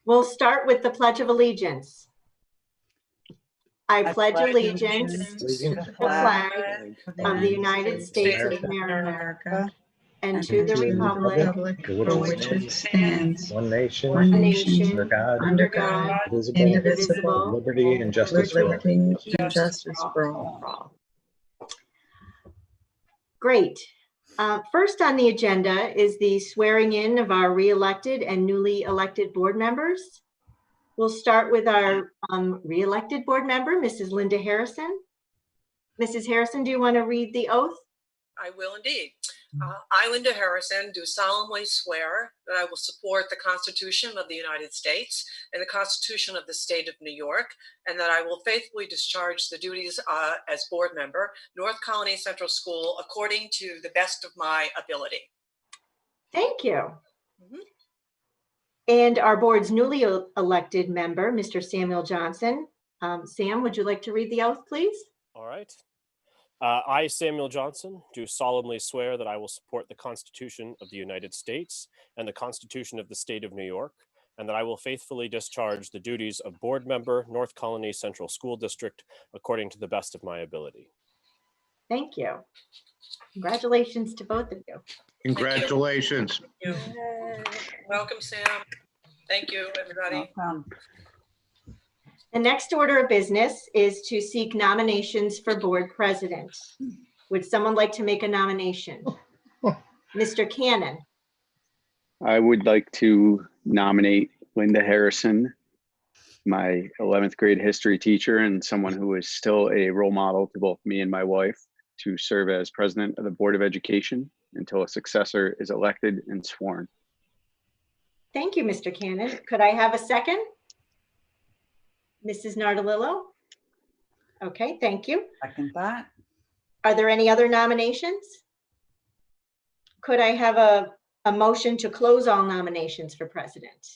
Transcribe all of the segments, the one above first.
We'll start with the Pledge of Allegiance. I pledge allegiance to the flag of the United States of America and to the republic for which it stands, one nation, under God, indivisible, with liberty and justice for all. Great. First on the agenda is the swearing in of our re-elected and newly elected board members. We'll start with our re-elected board member, Mrs. Linda Harrison. Mrs. Harrison, do you want to read the oath? I will indeed. I, Linda Harrison, do solemnly swear that I will support the Constitution of the United States and the Constitution of the State of New York, and that I will faithfully discharge the duties as board member, North Colony Central School, according to the best of my ability. Thank you. And our board's newly elected member, Mr. Samuel Johnson. Sam, would you like to read the oath, please? All right. I, Samuel Johnson, do solemnly swear that I will support the Constitution of the United States and the Constitution of the State of New York, and that I will faithfully discharge the duties of board member, North Colony Central School District, according to the best of my ability. Thank you. Congratulations to both of you. Congratulations. Thank you. Welcome, Sam. Thank you, everybody. Welcome. The next order of business is to seek nominations for board president. Would someone like to make a nomination? Mr. Cannon. I would like to nominate Linda Harrison, my 11th grade history teacher and someone who is still a role model to both me and my wife, to serve as president of the Board of Education until a successor is elected and sworn. Thank you, Mr. Cannon. Could I have a second? Mrs. Nardolillo? Okay, thank you. Second that. Are there any other nominations? Could I have a motion to close all nominations for president?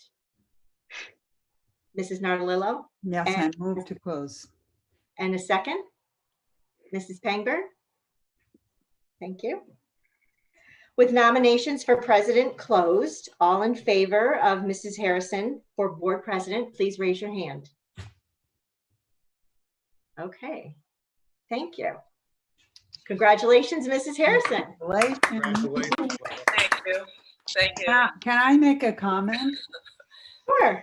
Mrs. Nardolillo? Yes, I move to close. And a second? Mrs. Pangburn? Thank you. With nominations for president closed, all in favor of Mrs. Harrison for board president, please raise your hand. Okay, thank you. Congratulations, Mrs. Harrison. Congratulations. Thank you. Thank you. Can I make a comment? Sure.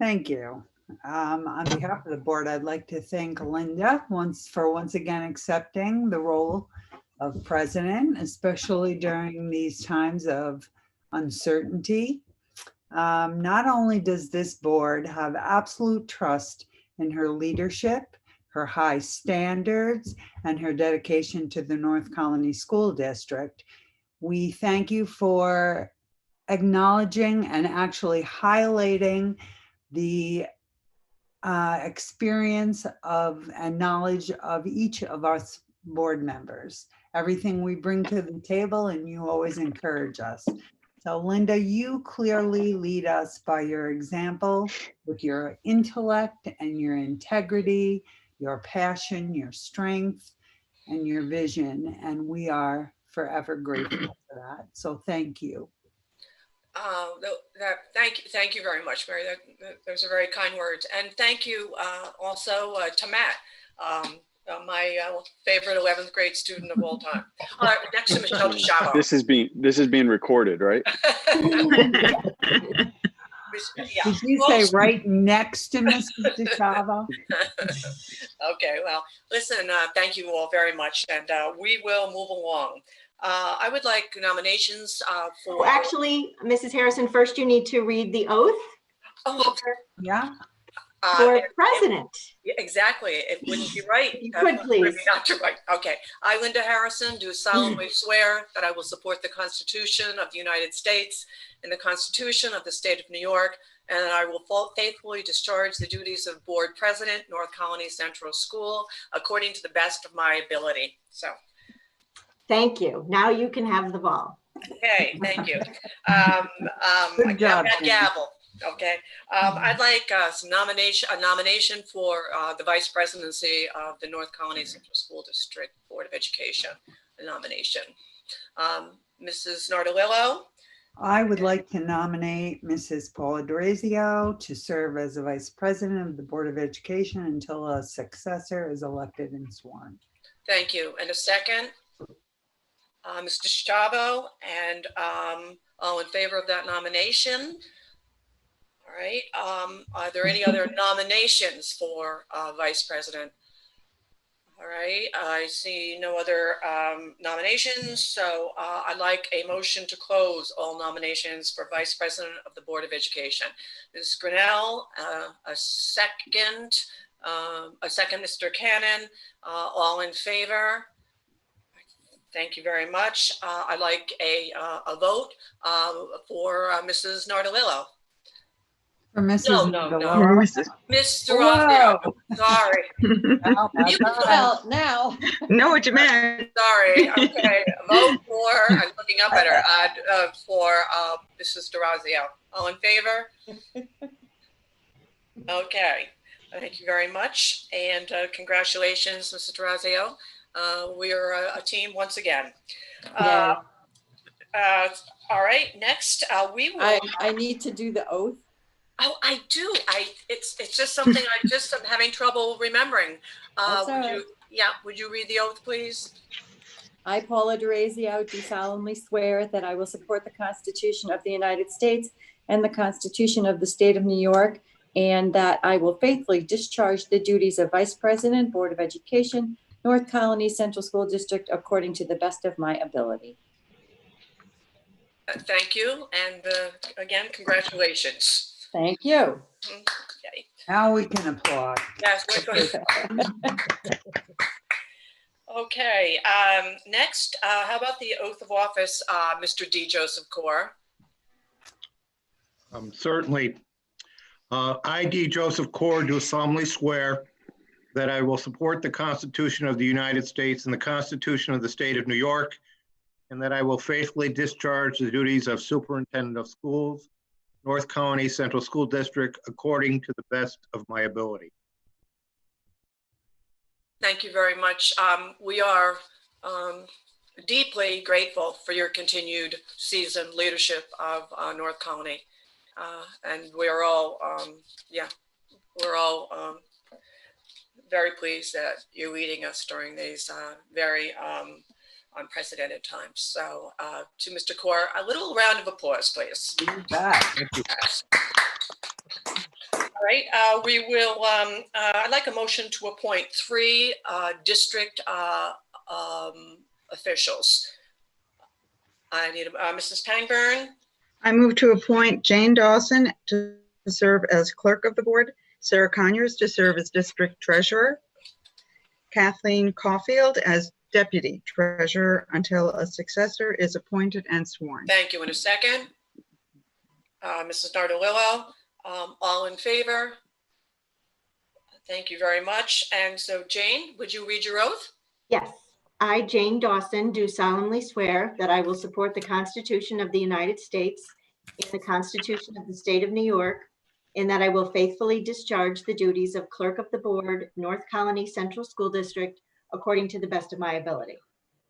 Thank you. On behalf of the board, I'd like to thank Linda once again accepting the role of president, especially during these times of uncertainty. Not only does this board have absolute trust in her leadership, her high standards, and her dedication to the North Colony School District, we thank you for acknowledging and actually highlighting the experience of and knowledge of each of us board members, everything we bring to the table, and you always encourage us. So Linda, you clearly lead us by your example with your intellect and your integrity, your passion, your strength, and your vision. And we are forever grateful for that. So thank you. Thank you very much, Mary. Those are very kind words. And thank you also to Matt, my favorite 11th grade student of all time. Next to Michelle DeShavo. This is being recorded, right? Yeah. Did you say right next to Mrs. DeShavo? Okay, well, listen, thank you all very much, and we will move along. I would like nominations for... Oh, actually, Mrs. Harrison, first you need to read the oath. Oh, Yeah. For president. Yeah, exactly. It wouldn't be right. You could, please. Not to write. Okay. I, Linda Harrison, do solemnly swear that I will support the Constitution of the United States and the Constitution of the State of New York, and that I will faithfully discharge the duties of board president, North Colony Central School, according to the best of my ability. So. Thank you. Now you can have the ball. Okay. Thank you. Good job, that gavel. Okay, I'd like a nomination for the vice presidency of the North Colony Central School District Board of Education. A nomination. Mrs. Nardolillo, I would like to nominate Mrs. Paula D'Orazio to serve as the Vice President of the Board of Education until a successor is elected and sworn. Thank you. And a second? Mr. Chavo, and all in favor of that nomination? All right. Are there any other nominations for Vice President? All right. I see no other nominations. So I'd like a motion to close all nominations for Vice President of the Board of Education. Ms. Grinnell, a second, Mr. Cannon. All in favor? Thank you very much. I'd like a vote for Mrs. Nardolillo. For Mrs. No. Nardolillo. Miss Whoa. Durazio. Sorry. Now, You that's all right. Well, now, Know what you meant. Sorry. Okay. Vote for, I'm looking up at her, for Mrs. Durazio. All in favor? Okay. Thank you very much. And congratulations, Mrs. Durazio. We are a team once again. yeah, All right. Next, we will. I need to do the oath. Oh, I do. It's just something I'm having trouble remembering. That's all right. Would you read the oath, please? I, Paula D'Orazio, do solemnly swear that I will support the Constitution of the United States and the Constitution of the State of New York, and that I will faithfully discharge the duties of Vice President, Board of Education, North Colony Central School District, according to the best of my ability. Thank you. And again, congratulations. Thank you. Okay. Now we can applaud. Yes, we're good. Okay. Next, how about the oath of office, Mr. D. Joseph Core? Certainly. I, D. Joseph Core, do solemnly swear that I will support the Constitution of the United States and the Constitution of the State of New York, and that I will faithfully discharge the duties of Superintendent of Schools, North Colony Central School District, according to the best of my ability. Thank you very much. We are deeply grateful for your continued seasoned leadership of North Colony. And we're all, very pleased that you're leading us during these very unprecedented times. So to Mr. Core, a little round of applause, please. You bet. All right, we will, I'd like a motion to appoint 3 district officials. I need Mrs. Pangburn. I move to appoint Jane Dawson to serve as clerk of the board, Sarah Conyers to serve as district treasurer, Kathleen Caulfield as deputy treasurer until a successor is appointed and sworn. Thank you. In a second. Mrs. Nardolillo, all in favor? Thank you very much. And so Jane, would you read your oath? Yes. I, Jane Dawson, do solemnly swear that I will support the Constitution of the United States and the Constitution of the State of New York, and that I will faithfully discharge the duties of Clerk of the Board, North Colony Central School District, according to the best of my ability.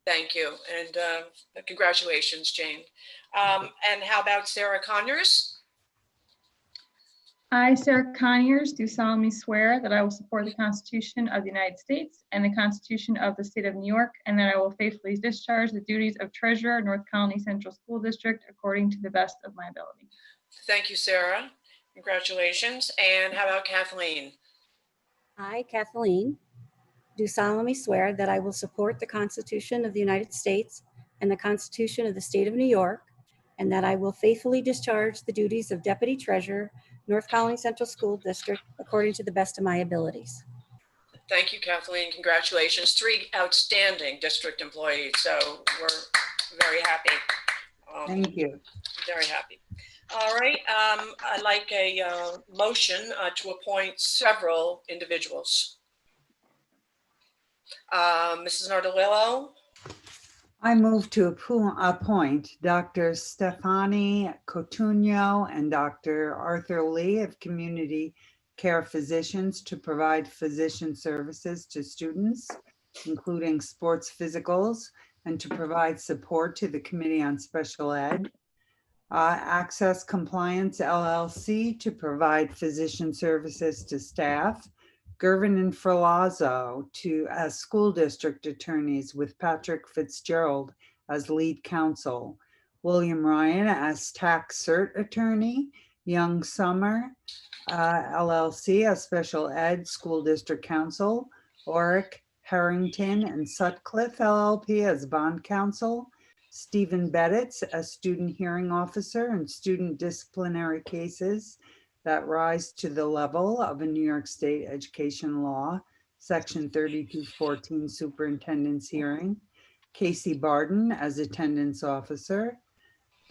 Thank you. And congratulations, Jane. And how about Sarah Conyers? I, Sarah Conyers, do solemnly swear that I will support the Constitution of the United States and the Constitution of the State of New York, and that I will faithfully discharge the duties of Treasurer, North Colony Central School District, according to the best of my ability. Thank you, Sarah. Congratulations. And how about Kathleen? I, Kathleen, do solemnly swear that I will support the Constitution of the United States and the Constitution of the State of New York, and that I will faithfully discharge the duties of Deputy Treasurer, North Colony Central School District, according to the best of my abilities. Thank you, Kathleen. Congratulations. 3 outstanding district employees. So we're very happy. Thank you. Very happy. All right. I'd like a motion to appoint several individuals. Mrs. Nardolillo. I move to appoint Dr. Stefani Cotugno and Dr. Arthur Lee of Community Care Physicians to provide physician services to students, including sports physicals, and to provide support to the Committee on Special Ed. Access Compliance LLC to provide physician services to staff. Gervin and Ferlazzo as school district attorneys with Patrick Fitzgerald as lead counsel. William Ryan as tax cert attorney. Young Summer LLC as special ed school district counsel. Oric Harrington and Sutcliffe LLP as bond counsel. Stephen Bedditz as student hearing officer in student disciplinary cases that rise to the level of a New York State education law, section 3214 superintendent's hearing. Casey Barden as attendance officer.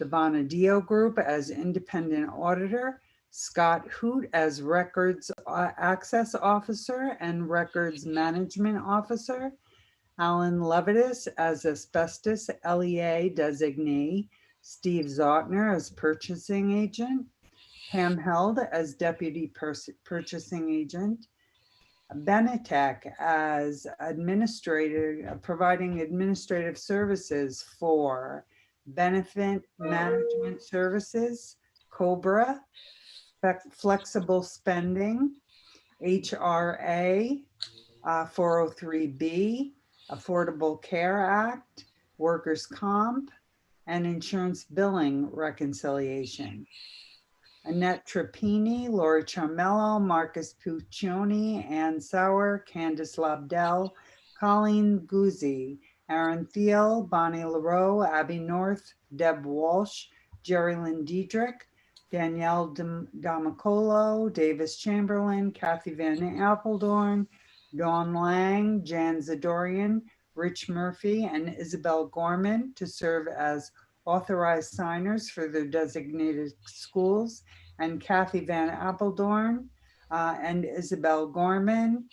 The Bonadio Group as independent auditor. Scott Hoot as records access officer and records management officer. Alan Levitas as asbestos LEA designee, Steve Zotner as purchasing agent, Pam Held as deputy purchasing agent, Benetech as administrator, providing administrative services for benefit management services, COBRA, flexible spending, HRA, 403B, Affordable Care Act, Workers' Comp, and Insurance Billing Reconciliation. Annette Trappini, Lori Charmello, Marcus Puccioni, Ann Sauer, Candice Lobdell, Colleen Guzzi, Aaron Thiel, Bonnie LaRoe, Abby North, Deb Walsh, Jerry Lynn Diedrich, Danielle Damicolo, Davis Chamberlain, Kathy Van Apeldoorn, Dawn Lang, Jan Zadorian, Rich Murphy, and Isabel Gorman to serve as authorized signers for their designated schools, and Kathy Van Apeldoorn and Isabel Gorman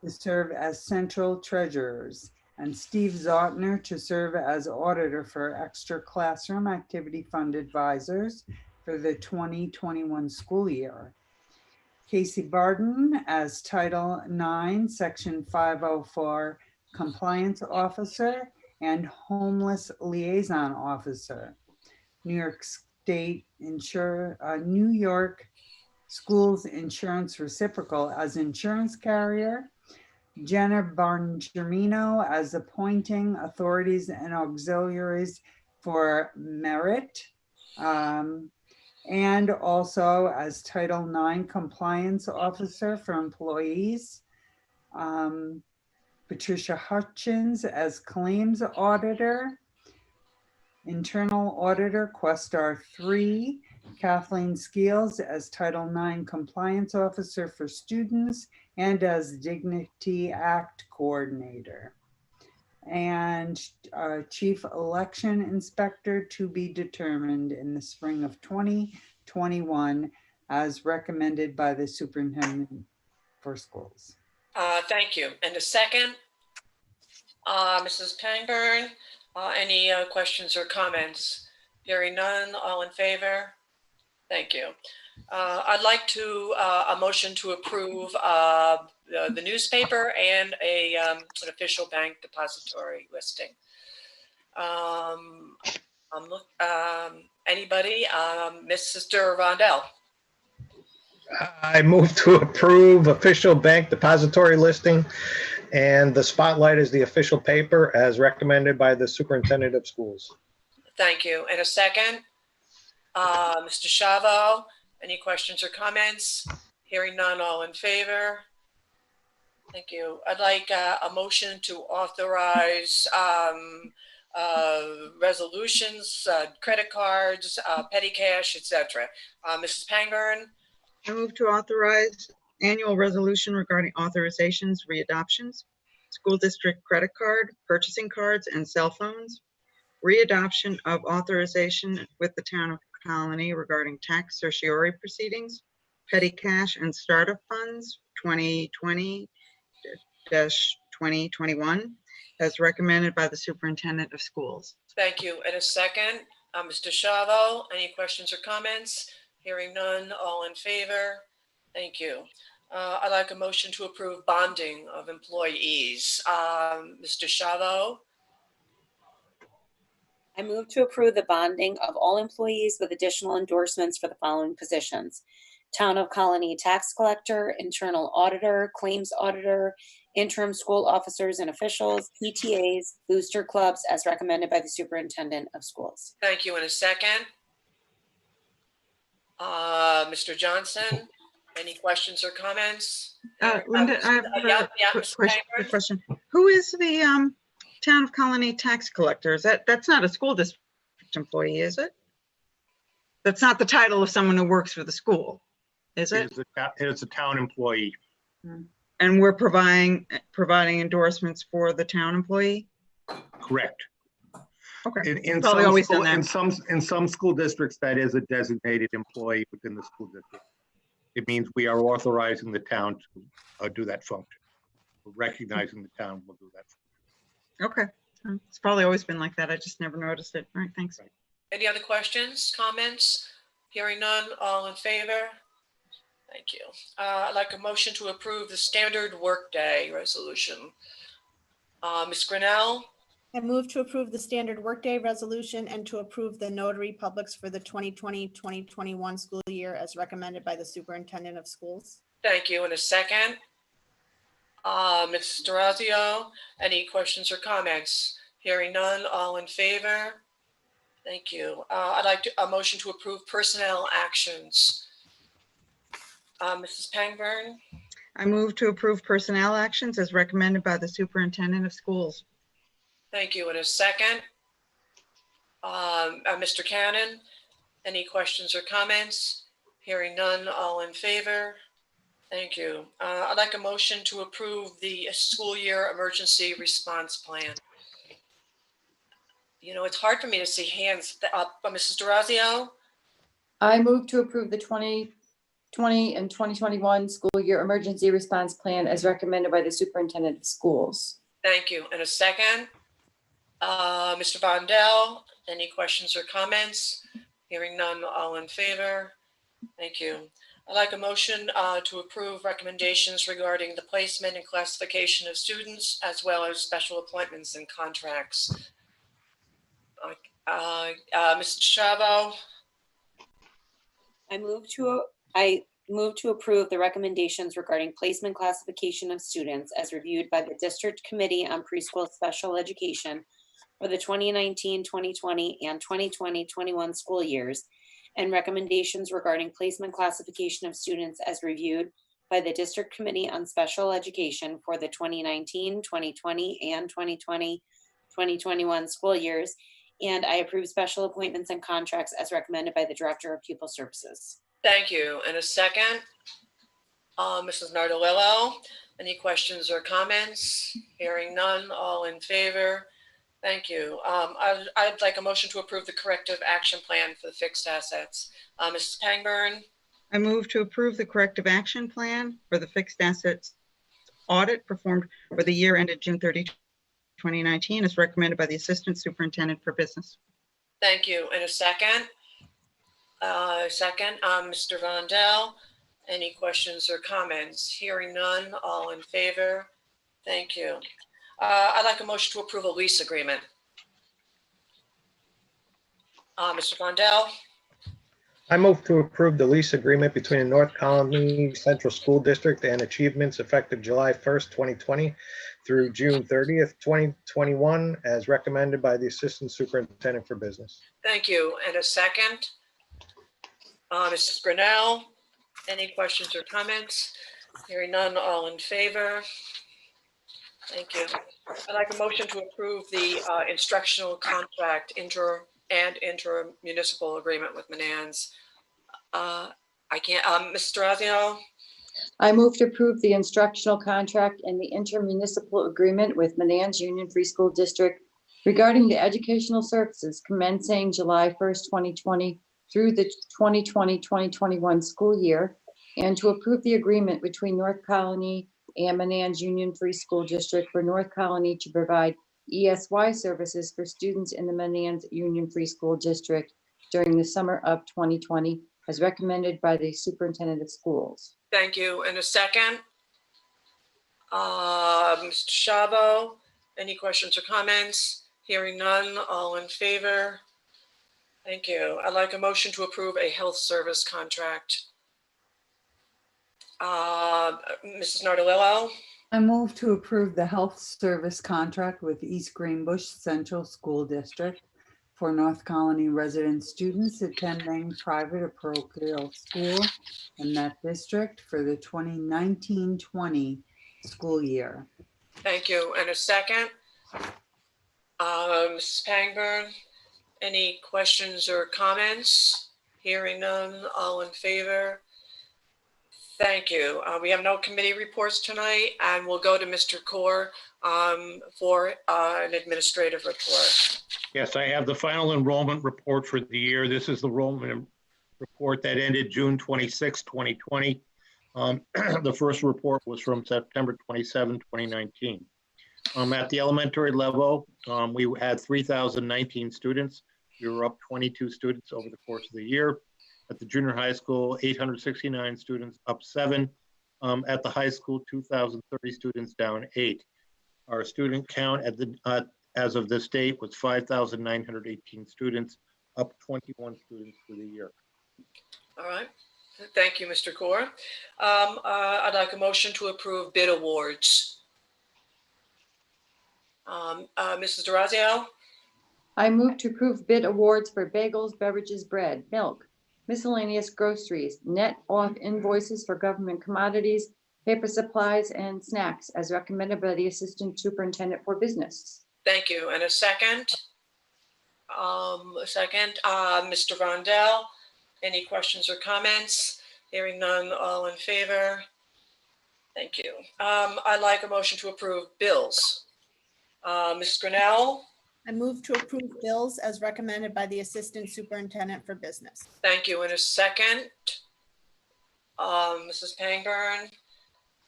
to serve as central treasurers, and Steve Zotner to serve as auditor for extra classroom activity fund advisors for the 2021 school year. Casey Barden as Title IX, Section 504 Compliance Officer and Homeless Liaison Officer. New York State New York Schools Insurance Reciprocal as insurance carrier. Jenna Barngermino as appointing authorities and auxiliaries for merit. And also as Title IX Compliance Officer for employees. Patricia Hutchins as Claims Auditor. Internal Auditor, Questar 3. Kathleen Skeels as Title IX Compliance Officer for students and as Dignity Act Coordinator. And Chief Election Inspector to be determined in the spring of 2021 as recommended by the Superintendent for Schools. Thank you. And a second, Mrs. Pangburn, any questions or comments? Hearing none, all in favor? Thank you. I'd like to a motion to approve the newspaper and an official bank depository listing. Anybody? Mr. Rondell. I move to approve official bank depository listing, and the Spotlight is the official paper as recommended by the superintendent of schools. Thank you. And a second, Mr. Chavo, any questions or comments? Hearing none, all in favor? Thank you. I'd like a motion to authorize resolutions, credit cards, petty cash, etc. Mrs. Pangburn. I move to authorize annual resolution regarding authorizations, readoptions, school district credit card, purchasing cards, and cell phones, readoption of authorization with the town of Colony regarding tax certiorari proceedings, petty cash and startup funds 2020-2021 as recommended by the superintendent of schools. Thank you. And a second, Mr. Chavo, any questions or comments? Hearing none, all in favor? Thank you. I'd like a motion to approve bonding of employees. Mr. Chavo? I move to approve the bonding of all employees with additional endorsements for the following positions: Town of Colony Tax Collector, Internal Auditor, Claims Auditor, Interim School Officers and Officials, PTAs, Booster Clubs, as recommended by the Superintendent of Schools. Thank you. In a second. Mr. Johnson, any questions or comments? Linda, I have Yeah, a Mr. quick Pangburn? question. Who is the Town of Colony Tax Collector? That's not a school district employee, is it? That's not the title of someone who works for the school, is it? It is a town employee. And we're providing endorsements for the town employee? Correct. Okay. In Probably always done that. in some school districts, that is a designated employee within the school district. It means we are authorizing the town to do that function. We're recognizing the town will do that. Okay. It's probably always been like that. I just never noticed it. All right, thanks. Right. Any other questions, comments? Hearing none, all in favor? Thank you. I'd like a motion to approve the standard workday resolution. Ms. Grinnell, I move to approve the standard workday resolution and to approve the notary publics for the 2020-2021 school year as recommended by the Superintendent of Schools. thank you. In a second. Mrs. Durazio, any questions or comments? Hearing none, all in favor? Thank you. I'd like a motion to approve personnel actions. Mrs. Pangburn, I move to approve personnel actions as recommended by the Superintendent of Schools. thank you. In a second. Mr. Cannon, any questions or comments? Hearing none, all in favor? Thank you. I'd like a motion to approve the school year emergency response plan. You know, it's hard for me to see hands up, but Mrs. Durazio? I move to approve the 2020 and 2021 school year emergency response plan as recommended by the Superintendent of Schools. Thank you. In a second. Mr. Vondell, any questions or comments? Hearing none, all in favor? Thank you. I'd like a motion to approve recommendations regarding the placement and classification of students, as well as special appointments and contracts. Mr. Chavo, I move to approve the recommendations regarding placement classification of students as reviewed by the District Committee on Preschool Special Education for the 2019-2020 and 2020-21 school years, and recommendations regarding placement classification of students as reviewed by the District Committee on Special Education for the 2019, 2020, and 2020-2021 school years, and I approve special appointments and contracts as recommended by the Director of Pupil Services. thank you. In a second. Mrs. Nardolillo, any questions or comments? Hearing none, all in favor? Thank you. I'd like a motion to approve the corrective action plan for the fixed assets. Mrs. Pangburn, I move to approve the corrective action plan for the fixed assets audit performed for the year ended June 30, 2019, as recommended by the Assistant Superintendent for Business. thank you. In a second. Mr. Vondell, any questions or comments? Hearing none, all in favor? Thank you. I'd like a motion to approve a lease agreement. Mr. Vondell, I move to approve the lease agreement between the North Colony Central School District and Achievements effective July 1st, 2020 through June 30th, 2021, as recommended by the Assistant Superintendent for Business. thank you. And a second. Mrs. Grinnell, any questions or comments? Hearing none, all in favor? Thank you. I'd like a motion to approve the instructional contract inter-municipal agreement with Manans. Mr. Durazio, I move to approve the instructional contract and the intermunicipal agreement with Manans Union Free School District regarding the educational services commencing July 1st, 2020 through the 2020-2021 school year, and to approve the agreement between North Colony and Manans Union Free School District for North Colony to provide ESY services for students in the Manans Union Free School District during the summer of 2020, as recommended by the Superintendent of Schools. thank you. In a second. Mr. Chabot, any questions or comments? Hearing none, all in favor? Thank you. I'd like a motion to approve a health service contract. Mrs. Nardolillo? I move to approve the health service contract with East Greenbush Central School District for North Colony resident students attending private or parochial school in that district for the 2019-20 school year. Thank you. And a second? Mrs. Pangburn, any questions or comments? Hearing none, all in favor? Thank you. We have no committee reports tonight, and we'll go to Mr. Kaur for an administrative report. Yes, I have the final enrollment report for the year. This is the enrollment report that ended June 26, 2020. The first report was from September 27, 2019. At the elementary level, we had 3,019 students. We were up 22 students over the course of the year. At the junior high school, 869 students, up 7. At the high school, 2,030 students, down 8. Our student count at the as of this date was 5,918 students, up 21 students for the year. All right. Thank you, Mr. Kaur. I'd like a motion to approve bid awards. Mrs. DeRazio? I move to approve bid awards for bagels, beverages, bread, milk, miscellaneous groceries, net off invoices for government commodities, paper supplies, and snacks as recommended by the Assistant Superintendent for Business. Thank you. And a second? Mr. Rondell, any questions or comments? Hearing none, all in favor? Thank you. I'd like a motion to approve bills. Ms. Grinnell? I move to approve bills as recommended by the Assistant Superintendent for Business. Thank you. In a second, Mrs. Pangburn,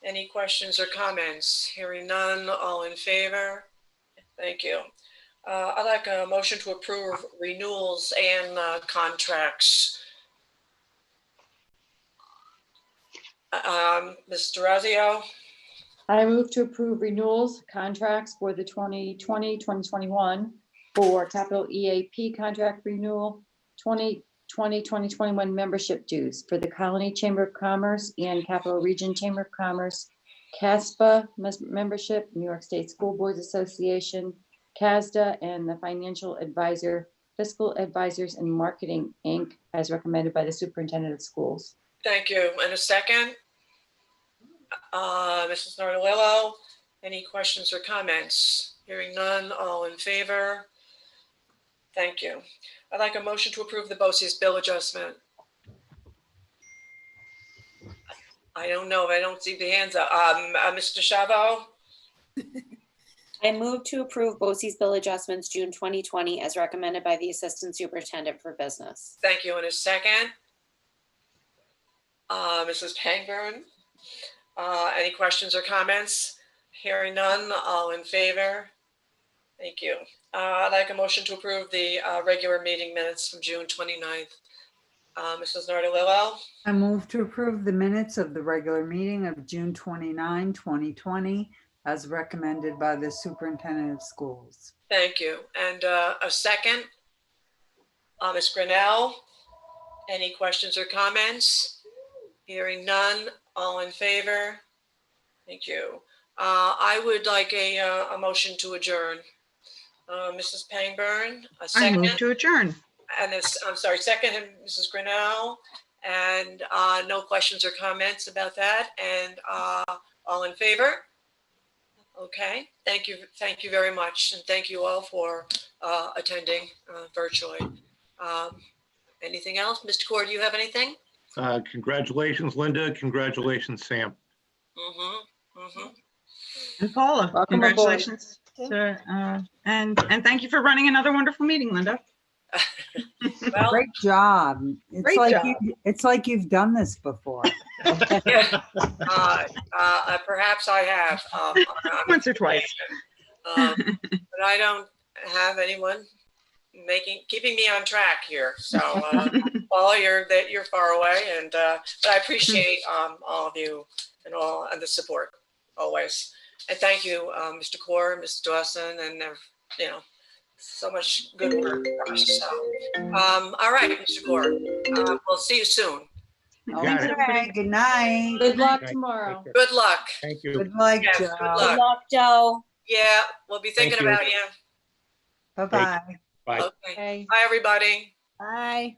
any questions or comments? Hearing none, all in favor? Thank you. I'd like a motion to approve renewals and contracts. Ms. DeRazio? I move to approve renewals, contracts for the 2020-2021 for capital EAP contract renewal, 2020-2021 membership dues for the Colony Chamber of Commerce and Capital Region Chamber of Commerce, CASPA membership, New York State School Boards Association, CASDA, and the Financial Advisor, Fiscal Advisors and Marketing, Inc., as recommended by the Superintendent of Schools. Thank you. And a second? Mrs. Nardolillo, any questions or comments? Hearing none, all in favor? Thank you. I'd like a motion to approve the BOCES bill adjustment. I don't know if I don't see the hands up. Mr. Chavot? I move to approve BOCES bill adjustments June 2020 as recommended by the Assistant Superintendent for Business. Thank you. In a second? Mrs. Pangburn? Any questions or comments? Hearing none, all in favor? Thank you. I'd like a motion to approve the regular meeting minutes from June 29th. Mrs. Nardolillo? I move to approve the minutes of the regular meeting of June 29, 2020, as recommended by the Superintendent of Schools. Thank you. And a second? Ms. Grinnell? Any questions or comments? Hearing none, all in favor? Thank you. I would like a motion to adjourn. Mrs. Pangburn, a I second. move to adjourn. And this, I'm sorry, second, Mrs. Grinnell. And no questions or comments about that. And all in favor? Okay, thank you very much. And thank you all for attending virtually. Anything else? Mr. Kaur, do you have anything? Congratulations, Linda. Congratulations, Sam. And Paula, Welcome congratulations. And thank you for running another wonderful meeting, Linda. Well, Great job. It's Great like job. it's like you've done this before. yeah, perhaps I have. Once or twice. But I don't have anyone keeping me on track here. So, Paula, you're far away, and but I appreciate all of you and the support always. And thank you, Mr. Kaur, Ms. Dawson, and So much good work. Gosh, so, all right, Mr. Gore, we'll see you soon. Got it. Okay, good night. Good luck Right. tomorrow. Good luck. Thank you. Good luck, Yes, good Joe. Good luck. luck, Joe. Yeah, we'll be thinking Thank you. about you. Bye-bye. Bye. Okay. Okay. Bye, everybody. Bye.